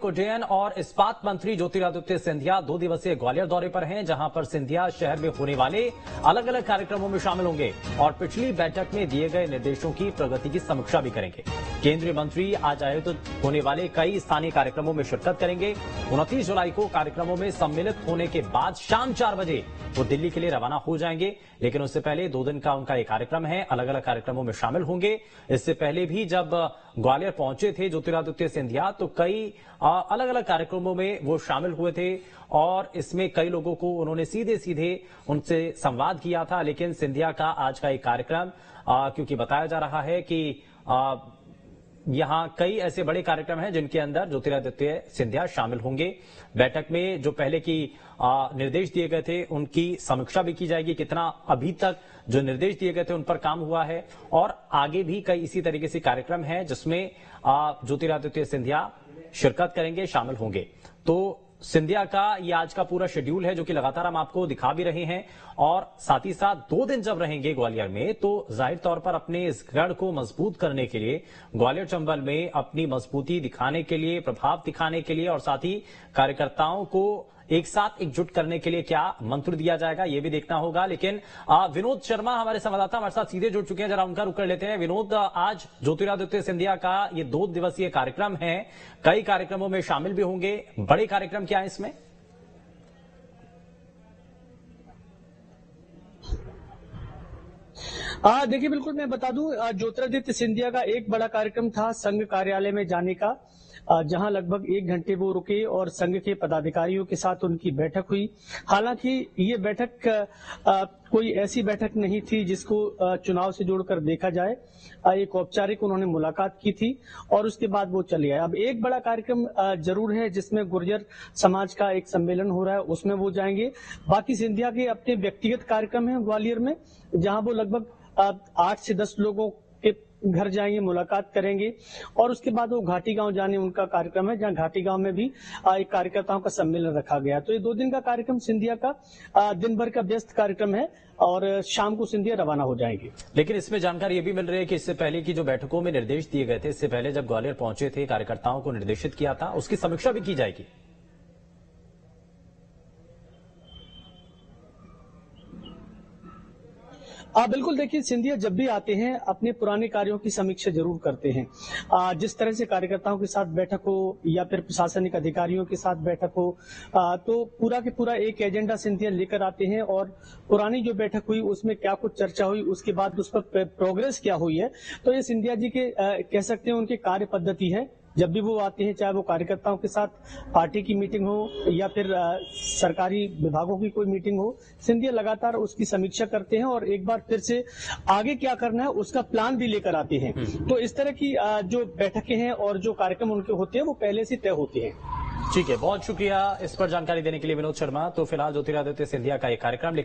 उड्डयन और इस्पात मंत्री ज्योतिरादित्य सिंधिया 2 दिवसीय ग्वालियर दौरे पर हैं, जहां पर सिंधिया शहर में होने वाले अलग अलग कार्यक्रमों में शामिल होंगे और पिछली बैठक में दिए गए निर्देशों की प्रगति की समीक्षा भी करेंगे। केंद्रीय मंत्री आज आयोजित होने वाले कई स्थानीय कार्यक्रमों में शिरकत करेंगे। 29 जुलाई को कार्यक्रमों में सम्मिलित होने के बाद शाम 4 बजे वो दिल्ली के लिए रवाना हो जाएंगे, लेकिन उससे पहले 2 दिन का उनका एक कार्यक्रम है, अलग अलग कार्यक्रमों में शामिल होंगे। इससे पहले भी जब ग्वालियर पहुंचे थे ज्योतिरादित्य सिंधिया तो कई अलग अलग कार्यक्रमों में वो शामिल हुए थे और इसमें कई लोगों को उन्होंने सीधे सीधे उनसे संवाद किया था। लेकिन सिंधिया का आज का एक कार्यक्रम क्योंकि बताया जा रहा है कि यहां कई ऐसे बड़े कार्यक्रम हैं जिनके अंदर ज्योतिरादित्य सिंधिया शामिल होंगे। बैठक में जो पहले की निर्देश दिए गए थे उनकी समीक्षा भी की जाएगी, कितना अभी तक जो निर्देश दिए गए थे उन पर काम हुआ है और आगे भी कई इसी तरीके से कार्यक्रम हैं जिसमें ज्योतिरादित्य सिंधिया शिरकत करेंगे, शामिल होंगे। तो सिंधिया का ये आज का पूरा शेड्यूल है जो कि लगातार हम आपको दिखा भी रहे हैं और साथ ही साथ 2 दिन जब रहेंगे ग्वालियर में तो जाहिर तौर पर अपने इस गढ़ को मजबूत करने के लिए, ग्वालियर चंबल में अपनी मजबूती दिखाने के लिए, प्रभाव दिखाने के लिए और साथ ही कार्यकर्ताओं को एक साथ एकजुट करने के लिए क्या मंत्र दिया जाएगा ये भी देखना होगा। लेकिन विनोद शर्मा हमारे संवाददाता हमारे साथ सीधे जुड़ चुके हैं, जरा उनका रुख कर लेते हैं। विनोद, आज ज्योतिरादित्य सिंधिया का ये 2 दिवसीय कार्यक्रम है, कई कार्यक्रमों में शामिल भी होंगे, बड़े कार्यक्रम क्या है इसमें? देखिए, बिल्कुल मैं बता दूं, ज्योतिरादित्य सिंधिया का एक बड़ा कार्यक्रम था संघ कार्यालय में जाने का, जहां लगभग 1 घंटे वो रुके और संघ के पदाधिकारियों के साथ उनकी बैठक हुई। हालांकि ये बैठक कोई ऐसी बैठक नहीं थी जिसको चुनाव से जोड़कर देखा जाए। एक औपचारिक उन्होंने मुलाकात की थी और उसके बाद वो चले आए। अब एक बड़ा कार्यक्रम जरूर है जिसमें गुर्जर समाज का एक सम्मेलन हो रहा है, उसमें वो जाएंगे। बाकी सिंधिया के अपने व्यक्तिगत कार्यक्रम है ग्वालियर में, जहां वो लगभग 8 से 10 लोगों के घर जाएंगे, मुलाकात करेंगे और उसके बाद वो घाटी गांव जाने उनका कार्यक्रम है, जहां घाटी गांव में भी एक कार्यकर्ताओं का सम्मेलन रखा गया। तो ये 2 दिन का कार्यक्रम सिंधिया का दिन भर का व्यस्त कार्यक्रम है और शाम को सिंधिया रवाना हो जाएंगे। लेकिन इसमें जानकारी ये भी मिल रही है कि इससे पहले की जो बैठकों में निर्देश दिए गए थे, इससे पहले जब ग्वालियर पहुंचे थे कार्यकर्ताओं को निर्देशित किया था, उसकी समीक्षा भी की जाएगी। बिल्कुल, देखिए, सिंधिया जब भी आते हैं अपने पुराने कार्यों की समीक्षा जरूर करते हैं। जिस तरह से कार्यकर्ताओं के साथ बैठक हो या फिर प्रशासनिक अधिकारियों के साथ बैठक हो, तो पूरा के पूरा एक एजेंडा सिंधिया लेकर आते हैं और पुरानी जो बैठक हुई उसमें क्या कुछ चर्चा हुई, उसके बाद उस पर प्रोग्रेस क्या हुई है, तो ये सिंधिया जी के कह सकते हैं उनकी कार्य पद्धति है। जब भी वो आते हैं, चाहे वो कार्यकर्ताओं के साथ पार्टी की मीटिंग हो या फिर सरकारी विभागों की कोई मीटिंग हो, सिंधिया लगातार उसकी समीक्षा करते हैं और एक बार फिर से आगे क्या करना है उसका प्लान भी लेकर आते हैं। तो इस तरह की जो बैठकें हैं और जो कार्यक्रम उनके होते हैं वो पहले से तय होते हैं। ठीक है, बहुत शुक्रिया इस पर जानकारी देने के लिए विनोद शर्मा। तो फिलहाल ज्योतिरादित्य सिंधिया का एक कार्यक्रम